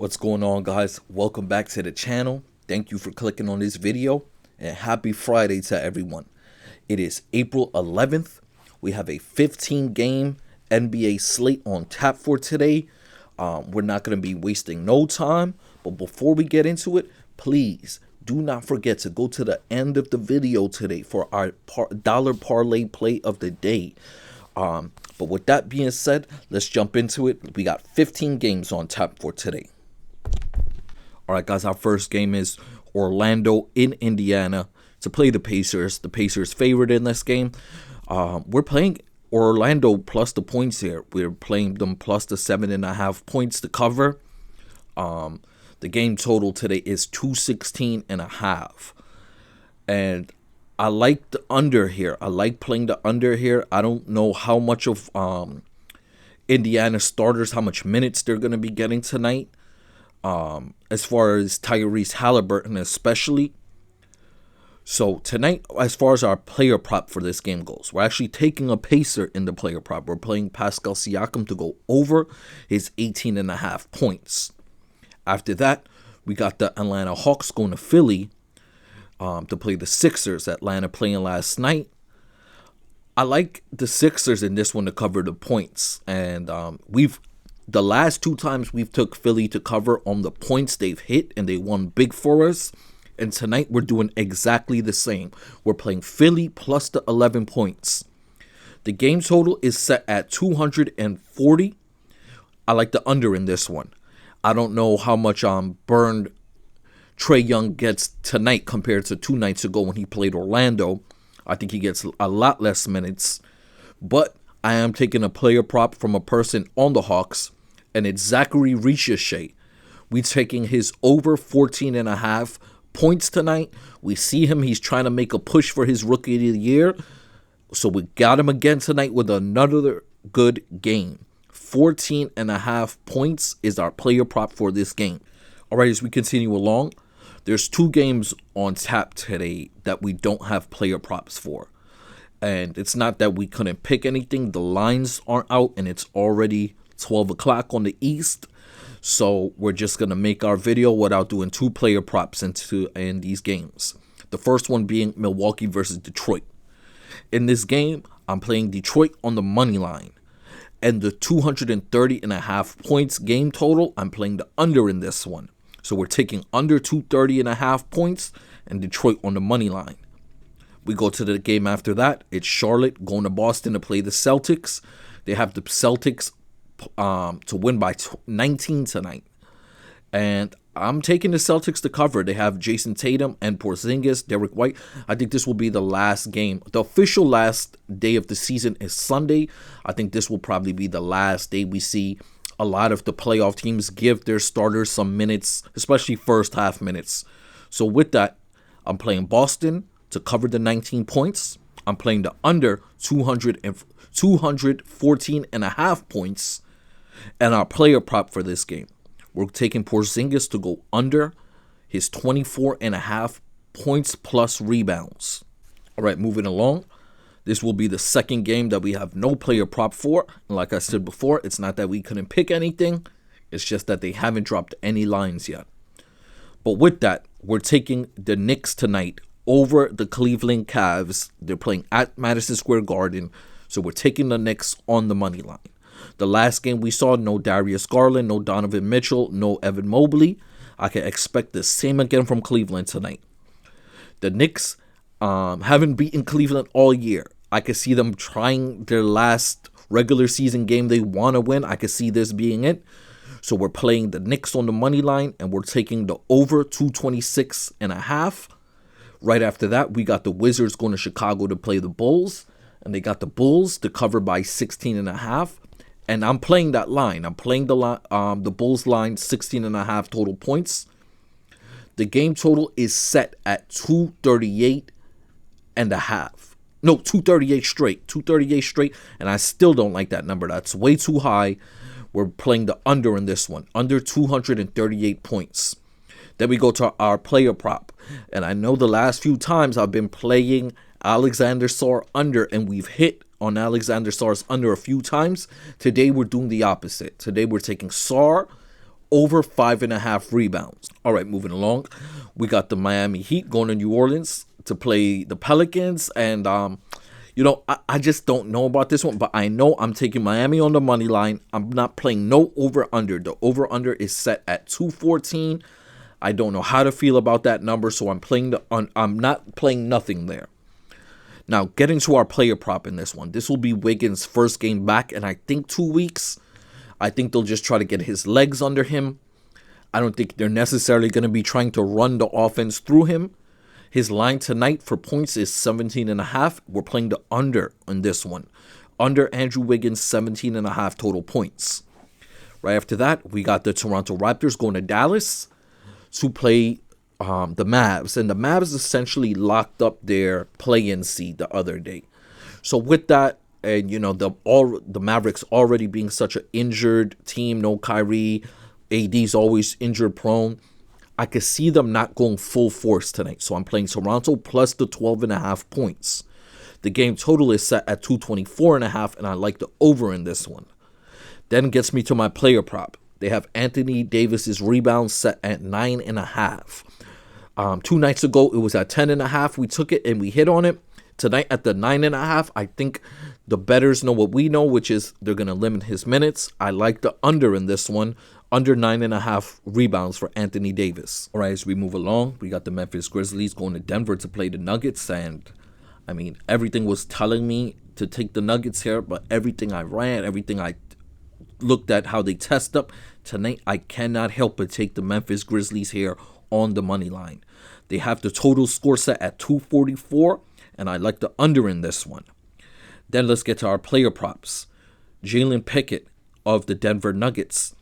What's going on, guys? Welcome back to the channel. Thank you for clicking on this video and happy Friday to everyone. It is April 11th. We have a 15 game NBA slate on tap for today. We're not going to be wasting no time, but before we get into it, please do not forget to go to the end of the video today for our dollar parlay play of the day. But with that being said, let's jump into it. We got 15 games on tap for today. All right, guys, our first game is Orlando in Indiana to play the Pacers. The Pacers favored in this game. We're playing Orlando plus the points here. We're playing them plus the 7.5 points to cover. The game total today is 216.5. And I like the under here. I like playing the under here. I don't know how much of Indiana starters, how much minutes they're going to be getting tonight. As far as Tyrese Halliburton especially. So tonight, as far as our player prop for this game goes, we're actually taking a pacer in the player prop. We're playing Pascal Siakam to go over his 18.5 points. After that, we got the Atlanta Hawks going to Philly to play the Sixers. Atlanta playing last night. I like the Sixers in this one to cover the points. And the last two times we've took Philly to cover on the points they've hit and they won big for us. And tonight we're doing exactly the same. We're playing Philly plus the 11 points. The game total is set at 240. I like the under in this one. I don't know how much burned Trae Young gets tonight compared to 2 nights ago when he played Orlando. I think he gets a lot less minutes. But I am taking a player prop from a person on the Hawks, and it's Zachary Ricochet. We're taking his over 14.5 points tonight. We see him. He's trying to make a push for his rookie of the year. So we got him again tonight with another good game. 14.5 points is our player prop for this game. All right, as we continue along, there's 2 games on tap today that we don't have player props for. And it's not that we couldn't pick anything. The lines aren't out and it's already 12 o'clock on the East. So we're just going to make our video without doing 2 player props in these games. The first one being Milwaukee versus Detroit. In this game, I'm playing Detroit on the money line. And the 230.5 points game total, I'm playing the under in this one. So we're taking under 230.5 points and Detroit on the money line. We go to the game after that. It's Charlotte going to Boston to play the Celtics. They have the Celtics to win by 19 tonight. And I'm taking the Celtics to cover. They have Jason Tatum and Porzingis, Derek White. I think this will be the last game. The official last day of the season is Sunday. I think this will probably be the last day we see a lot of the playoff teams give their starters some minutes, especially first half minutes. So with that, I'm playing Boston to cover the 19 points. I'm playing the under 214.5 points. And our player prop for this game, we're taking Porzingis to go under his 24.5 points plus rebounds. All right, moving along. This will be the second game that we have no player prop for. And like I said before, it's not that we couldn't pick anything. It's just that they haven't dropped any lines yet. But with that, we're taking the Knicks tonight over the Cleveland Cavs. They're playing at Madison Square Garden. So we're taking the Knicks on the money line. The last game we saw, no Darius Garland, no Donovan Mitchell, no Evan Mobley. I can expect the same again from Cleveland tonight. The Knicks haven't beaten Cleveland all year. I could see them trying their last regular season game they want to win. I could see this being it. So we're playing the Knicks on the money line, and we're taking the over 226.5. Right after that, we got the Wizards going to Chicago to play the Bulls, and they got the Bulls to cover by 16.5. And I'm playing that line. I'm playing the Bulls line, 16.5 total points. The game total is set at 238.5. No, 238 straight. 238 straight. And I still don't like that number. That's way too high. We're playing the under in this one. Under 238 points. Then we go to our player prop. And I know the last few times I've been playing Alexander Sarr under, and we've hit on Alexander Sarr's under a few times. Today we're doing the opposite. Today we're taking Sarr over 5.5 rebounds. All right, moving along. We got the Miami Heat going to New Orleans to play the Pelicans. And, I just don't know about this one, but I know I'm taking Miami on the money line. I'm not playing no over-under. The over-under is set at 214. I don't know how to feel about that number, so I'm not playing nothing there. Now, getting to our player prop in this one. This will be Wiggins' first game back in, I think, 2 weeks. I think they'll just try to get his legs under him. I don't think they're necessarily going to be trying to run the offense through him. His line tonight for points is 17.5. We're playing the under on this one. Under Andrew Wiggins, 17.5 total points. Right after that, we got the Toronto Raptors going to Dallas to play the Mavs. And the Mavs essentially locked up their play-in seed the other day. So with that, and the Mavericks already being such an injured team, no Kyrie, AD's always injured prone, I could see them not going full force tonight. So I'm playing Toronto plus the 12.5 points. The game total is set at 224.5, and I like the over in this one. Then gets me to my player prop. They have Anthony Davis's rebound set at 9.5. 2 nights ago, it was at 10.5. We took it and we hit on it. Tonight at the 9.5, I think the bettors know what we know, which is they're going to limit his minutes. I like the under in this one. Under 9.5 rebounds for Anthony Davis. All right, as we move along, we got the Memphis Grizzlies going to Denver to play the Nuggets. And, everything was telling me to take the Nuggets here. But everything I ran, everything I looked at, how they test up, tonight I cannot help but take the Memphis Grizzlies here on the money line. They have the total score set at 244. And I like the under in this one. Then let's get to our player props. Jalen Pickett of the Denver Nuggets.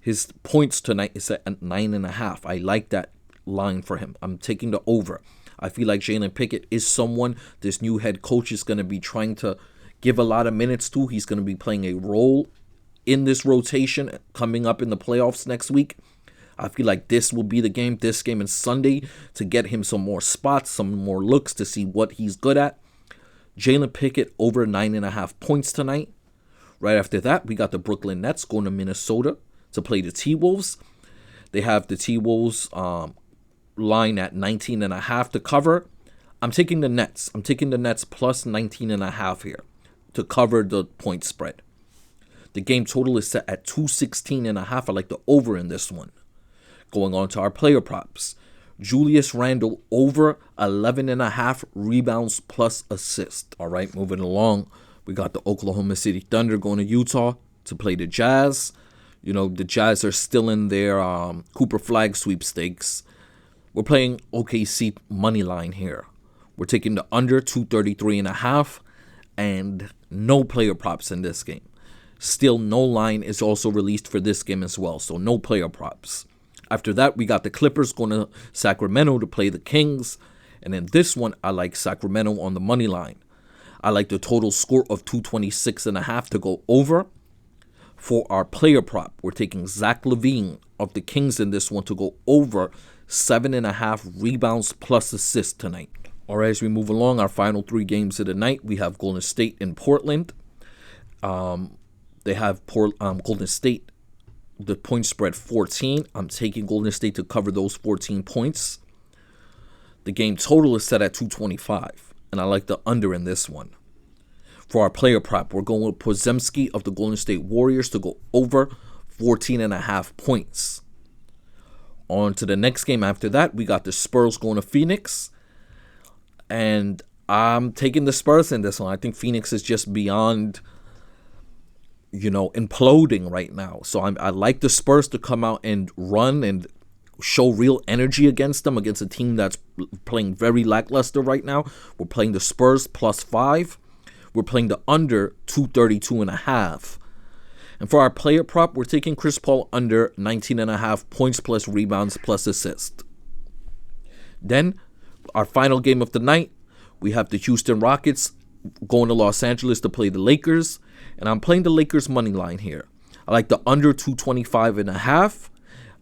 His points tonight is at 9.5. I like that line for him. I'm taking the over. I feel like Jalen Pickett is someone this new head coach is going to be trying to give a lot of minutes to. He's going to be playing a role in this rotation coming up in the playoffs next week. I feel like this will be the game, this game and Sunday, to get him some more spots, some more looks to see what he's good at. Jalen Pickett over 9.5 points tonight. Right after that, we got the Brooklyn Nets going to Minnesota to play the T-Wolves. They have the T-Wolves line at 19.5 to cover. I'm taking the Nets. I'm taking the Nets plus 19.5 here to cover the point spread. The game total is set at 216.5. I like the over in this one. Going on to our player props. Julius Randle over 11.5 rebounds plus assist. All right, moving along. We got the Oklahoma City Thunder going to Utah to play the Jazz. The Jazz are still in their Cooper Flag sweepstakes. We're playing OKC money line here. We're taking the under 233.5 and no player props in this game. Still, no line is also released for this game as well, so no player props. After that, we got the Clippers going to Sacramento to play the Kings. And in this one, I like Sacramento on the money line. I like the total score of 226.5 to go over. For our player prop, we're taking Zach LaVine of the Kings in this one to go over 7.5 rebounds plus assists tonight. All right, as we move along, our final 3 games of the night, we have Golden State in Portland. They have Golden State, the point spread 14. I'm taking Golden State to cover those 14 points. The game total is set at 225, and I like the under in this one. For our player prop, we're going with Podziemski of the Golden State Warriors to go over 14.5 points. On to the next game after that, we got the Spurs going to Phoenix. And I'm taking the Spurs in this one. I think Phoenix is just beyond, imploding right now. So I like the Spurs to come out and run and show real energy against them, against a team that's playing very lackluster right now. We're playing the Spurs plus 5. We're playing the under 232.5. And for our player prop, we're taking Chris Paul under 19.5 points plus rebounds plus assist. Then, our final game of the night, we have the Houston Rockets going to Los Angeles to play the Lakers. And I'm playing the Lakers money line here. I like the under 225.5.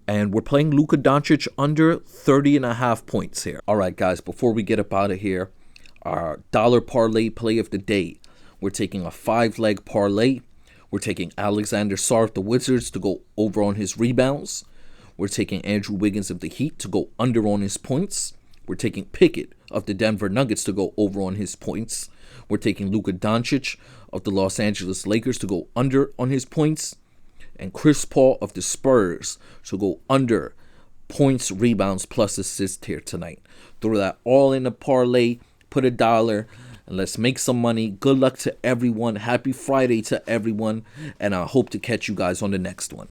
And we're playing Luka Doncic under 30.5 points here. All right, guys, before we get up out of here, our dollar parlay play of the day. We're taking a 5-leg parlay. We're taking Alexander Sarr of the Wizards to go over on his rebounds. We're taking Andrew Wiggins of the Heat to go under on his points. We're taking Pickett of the Denver Nuggets to go over on his points. We're taking Luka Doncic of the Los Angeles Lakers to go under on his points. And Chris Paul of the Spurs to go under points, rebounds, plus assists here tonight. Throw that all in a parlay, put $1, and let's make some money. Good luck to everyone. Happy Friday to everyone, and I hope to catch you guys on the next one.